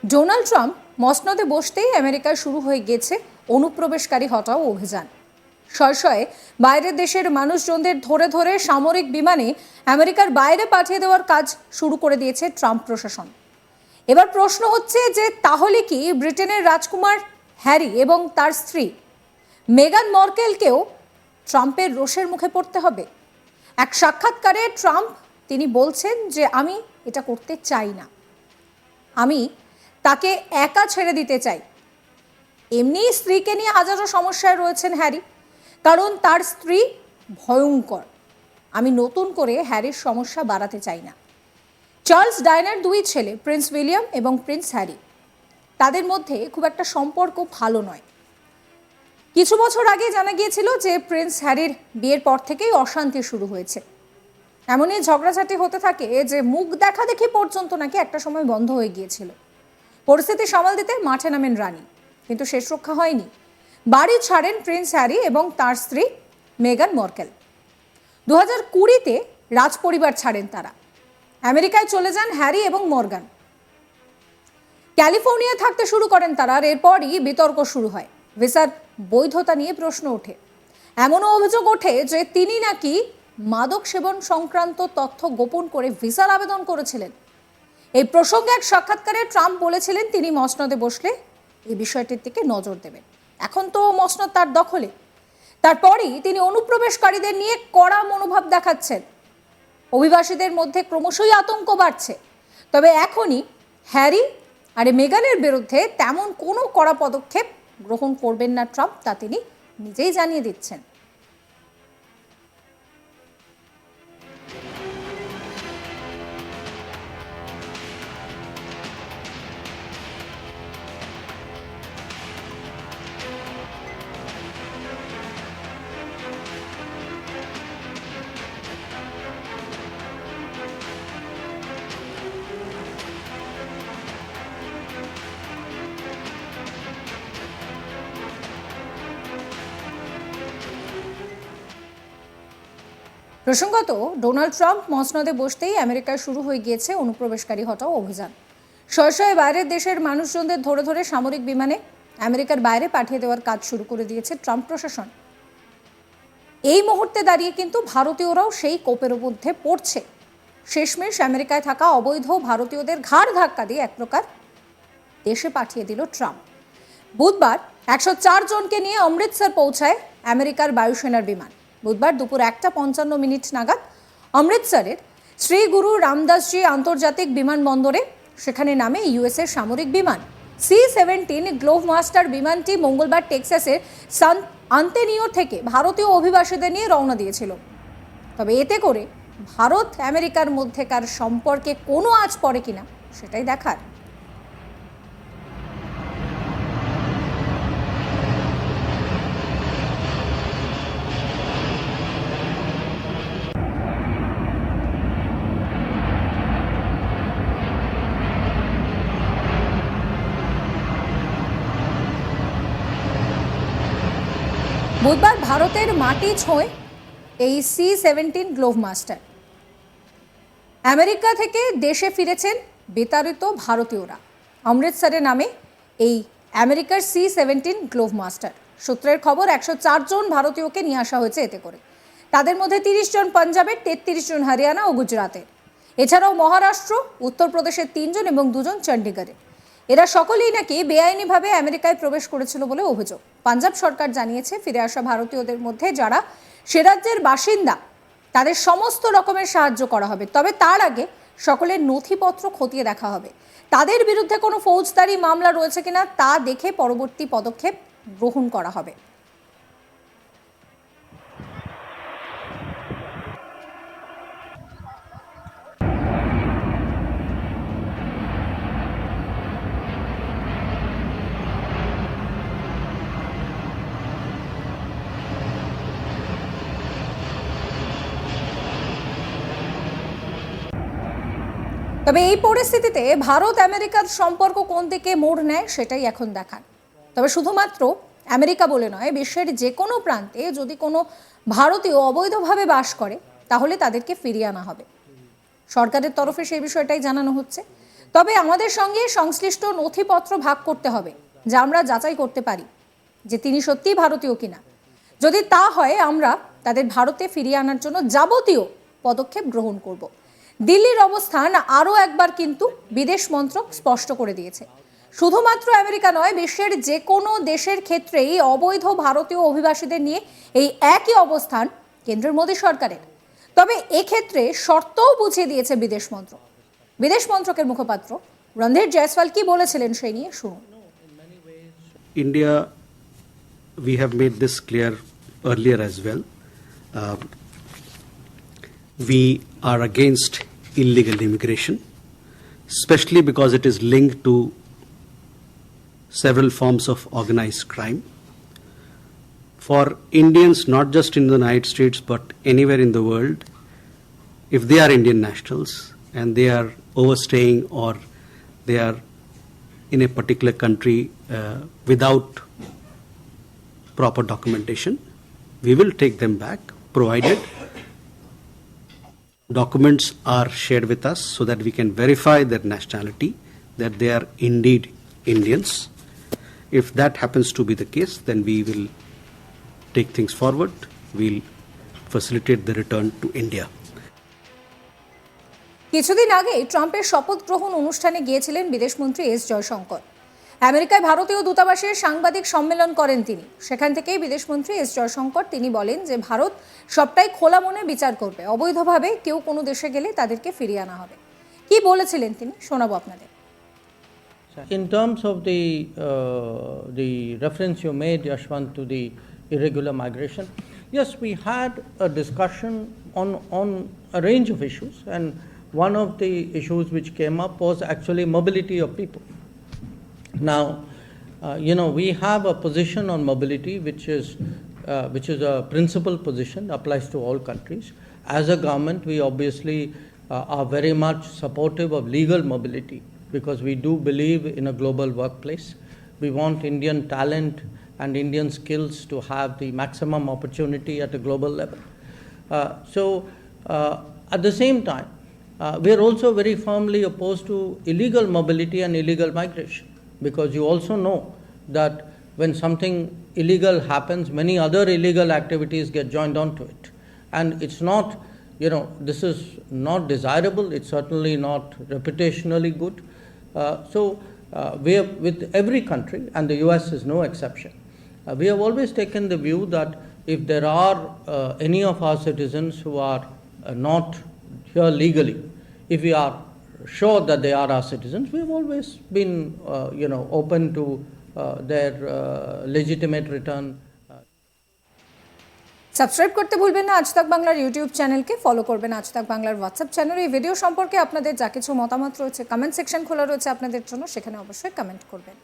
Donald Trump মসনদে বসতেই আমেরিকায় শুরু হয়ে গেছে অনুপ্রবেশকারী হটাও অভিযান। শয়ে শয়ে বাইরের দেশের মানুষজনদের ধরে ধরে সামরিক বিমানে আমেরিকার বাইরে পাঠিয়ে দেওয়ার কাজ শুরু করে দিয়েছে ট্রাম্প প্রশাসন। এবার প্রশ্ন হচ্ছে যে তাহলে কি ব্রিটেনের রাজকুমার হ্যারি এবং তার স্ত্রী মেগান মার্কেলকেও ট্রাম্পের রোষের মুখে পড়তে হবে? এক সাক্ষাৎকারে ট্রাম্প তিনি বলছেন যে আমি এটা করতে চাই না, আমি তাকে একা ছেড়ে দিতে চাই। এমনি স্ত্রীকে নিয়ে হাজারো সমস্যায় রয়েছেন হ্যারি, কারণ তার স্ত্রী ভয়ঙ্কর। আমি নতুন করে হ্যারির সমস্যা বাড়াতে চাই না। চার্লস ডায়নার দুই ছেলে প্রিন্স উইলিয়াম এবং প্রিন্স হ্যারি, তাদের মধ্যে খুব একটা সম্পর্ক ভালো নয়। কিছু বছর আগে জানা গিয়েছিল যে প্রিন্স হ্যারির বিয়ের পর থেকেই অশান্তি শুরু হয়েছে। এমনই ঝগড়াঝাটি হতে থাকে যে মুখ দেখা দেখি পর্যন্ত নাকি একটা সময় বন্ধ হয়ে গিয়েছিল। পরিস্থিতি সামাল দিতে মাঠে নামেন রানী, কিন্তু শেষ রক্ষা হয়নি। বাড়ি ছাড়েন প্রিন্স হ্যারি এবং তার স্ত্রী মেগান মার্কেল। 2020-তে রাজপরিবার ছাড়েন তারা। আমেরিকায় চলে যান হ্যারি এবং মর্গান। ক্যালিফোর্নিয়ায় থাকতে শুরু করেন তারা, আর এরপরই বিতর্ক শুরু হয়। ভিসার বৈধতা নিয়ে প্রশ্ন ওঠে। এমনও অভিযোগ ওঠে যে তিনি নাকি মাদক সেবন সংক্রান্ত তথ্য গোপন করে ভিসার আবেদন করেছিলেন। এই প্রসঙ্গে এক সাক্ষাৎকারে ট্রাম্প বলেছিলেন তিনি মসনদে বসলে এই বিষয়টির দিকে নজর দেবেন। এখন তো মসনদ তার দখলে। তারপরই তিনি অনুপ্রবেশকারীদের নিয়ে কড়া মনোভাব দেখাচ্ছেন। অভিবাসীদের মধ্যে ক্রমশই আতঙ্ক বাড়ছে। তবে এখনই হ্যারি আর মেগানের বিরুদ্ধে তেমন কোনো কড়া পদক্ষেপ গ্রহণ করবেন না ট্রাম্প, তা তিনি নিজেই জানিয়ে দিচ্ছেন। প্রসঙ্গত, ডোনাল্ড ট্রাম্প মসনদে বসতেই আমেরিকায় শুরু হয়ে গিয়েছে অনুপ্রবেশকারী হটাও অভিযান। শয়ে শয়ে বাইরের দেশের মানুষজনদের ধরে ধরে সামরিক বিমানে আমেরিকার বাইরে পাঠিয়ে দেওয়ার কাজ শুরু করে দিয়েছে ট্রাম্প প্রশাসন। এই মুহূর্তে দাঁড়িয়ে কিন্তু ভারতীয়রাও সেই কোপের মধ্যে পড়ছে। শেষমেশ আমেরিকায় থাকা অবৈধ ভারতীয়দের ঘাড় ধাক্কা দিয়ে এক প্রকার দেশে পাঠিয়ে দিল ট্রাম্প। বুধবার 104 জনকে নিয়ে অমৃতসর পৌঁছায় আমেরিকার বায়ুসেনার বিমান। বুধবার দুপুর 1:55 নাগাদ অমৃতসরের শ্রী গুরু রামদাসজি আন্তর্জাতিক বিমানবন্দরে সেখানে নামে ইউএসের সামরিক বিমান C-17 গ্লোভমাস্টার। বিমানটি মঙ্গলবার টেক্সাসের সান আন্তোনিও থেকে ভারতীয় অভিবাসীদের নিয়ে রওনা দিয়েছিল। তবে এতে করে ভারত আমেরিকার মধ্যেকার সম্পর্কে কোনো আঁচ পড়ে কিনা সেটাই দেখার। বুধবার ভারতের মাটি ছোঁয় এই C-17 গ্লোভমাস্টার। আমেরিকা থেকে দেশে ফিরেছেন বিতাড়িত ভারতীয়রা। অমৃতসরে নামে এই আমেরিকার C-17 গ্লোভমাস্টার। সূত্রের খবর, 104 জন ভারতীয়কে নিয়ে আসা হয়েছে এতে করে। তাদের মধ্যে 30 জন পাঞ্জাবের, 33 জন হরিয়ানা ও গুজরাটের। এছাড়াও মহারাষ্ট্র, উত্তরপ্রদেশের 3 জন এবং 2 জন চণ্ডীগড়ের। এরা সকলেই নাকি বেআইনিভাবে আমেরিকায় প্রবেশ করেছিল বলে অভিযোগ। পাঞ্জাব সরকার জানিয়েছে ফিরে আসা ভারতীয়দের মধ্যে যারা সে রাজ্যের বাসিন্দা তাদের সমস্ত রকমের সাহায্য করা হবে। তবে তার আগে সকলের নথিপত্র খতিয়ে দেখা হবে। তাদের বিরুদ্ধে কোনো ফৌজদারি মামলা রয়েছে কিনা তা দেখে পরবর্তী পদক্ষেপ গ্রহণ করা হবে। তবে এই পরিস্থিতিতে ভারত আমেরিকার সম্পর্ক কোন দিকে মোড় নেয় সেটাই এখন দেখার। তবে শুধুমাত্র আমেরিকা বলে নয়, বিশ্বের যে কোনো প্রান্তে যদি কোনো ভারতীয় অবৈধভাবে বাস করে তাহলে তাদেরকে ফিরিয়ে আনা হবে। সরকারের তরফে সেই বিষয়টাই জানানো হচ্ছে। তবে আমাদের সঙ্গে সংশ্লিষ্ট নথিপত্র ভাগ করতে হবে, যা আমরা যাচাই করতে পারি যে তিনি সত্যিই ভারতীয় কিনা। যদি তা হয় আমরা তাদের ভারতে ফিরিয়ে আনার জন্য যাবতীয় পদক্ষেপ গ্রহণ করব। দিল্লির অবস্থান আরও একবার কিন্তু বিদেশ মন্ত্রক স্পষ্ট করে দিয়েছে। শুধুমাত্র আমেরিকা নয়, বিশ্বের যে কোনো দেশের ক্ষেত্রেই অবৈধ ভারতীয় অভিবাসীদের নিয়ে এই একই অবস্থান কেন্দ্রের মোদী সরকারের। তবে এক্ষেত্রে শর্তও বুঝিয়ে দিয়েছে বিদেশ মন্ত্রক। বিদেশ মন্ত্রকের মুখপাত্র রণধীর জয়সওয়াল কি বলেছিলেন সেই নিয়ে শুনুন। India, we have made this clear earlier as well. We are against illegal immigration, especially because it is linked to several forms of organized crime. For Indians, not just in the United States but anywhere in the world, if they are Indian nationals and they are overstaying or they are in a particular country without proper documentation, we will take them back, provided documents are shared with us so that we can verify their nationality, that they are indeed Indians. If that happens to be the case, then we will take things forward. We'll facilitate the return to India. কিছুদিন আগে ট্রাম্পের শপথ গ্রহণ অনুষ্ঠানে গিয়েছিলেন বিদেশমন্ত্রী S Jaishankar. আমেরিকায় ভারতীয় দূতাবাসের সাংবাদিক সম্মেলন করেন তিনি। সেখান থেকেই বিদেশমন্ত্রী এস জয়শঙ্কর তিনি বলেন যে ভারত সবটাই খোলা মনে বিচার করবে, অবৈধভাবে কেউ কোনো দেশে গেলে তাদেরকে ফিরিয়ে আনা হবে। কি বলেছিলেন তিনি শোনাবো আপনাদের। In terms of the reference you made, Yashwant, to the irregular migration, yes, we had a discussion on a range of issues, and one of the issues which came up was actually mobility of people. Now, we have a position on mobility which is a principal position, applies to all countries. As a government, we obviously are very much supportive of legal mobility because we do believe in a global workplace. We want Indian talent and Indian skills to have the maximum opportunity at a global level. At the same time, we are also very firmly opposed to illegal mobility and illegal migration, because you also know that when something illegal happens, many other illegal activities get joined onto it. And it's not, this is not desirable, it's certainly not reputationally good. We have, with every country, and the US is no exception, we have always taken the view that if there are any of our citizens who are not here legally, if we are sure that they are our citizens, we have always been open to their legitimate return. Subscribe করতে ভুলবেন না আজ তাক বাংলার YouTube চ্যানেলকে, follow করবেন আজ তাক বাংলার হোয়াটসঅ্যাপ চ্যানেল। এই ভিডিও সম্পর্কে আপনাদের যা কিছু মতামত রয়েছে কমেন্ট সেকশন খোলা রয়েছে আপনাদের জন্য, সেখানে অবশ্যই কমেন্ট করবেন।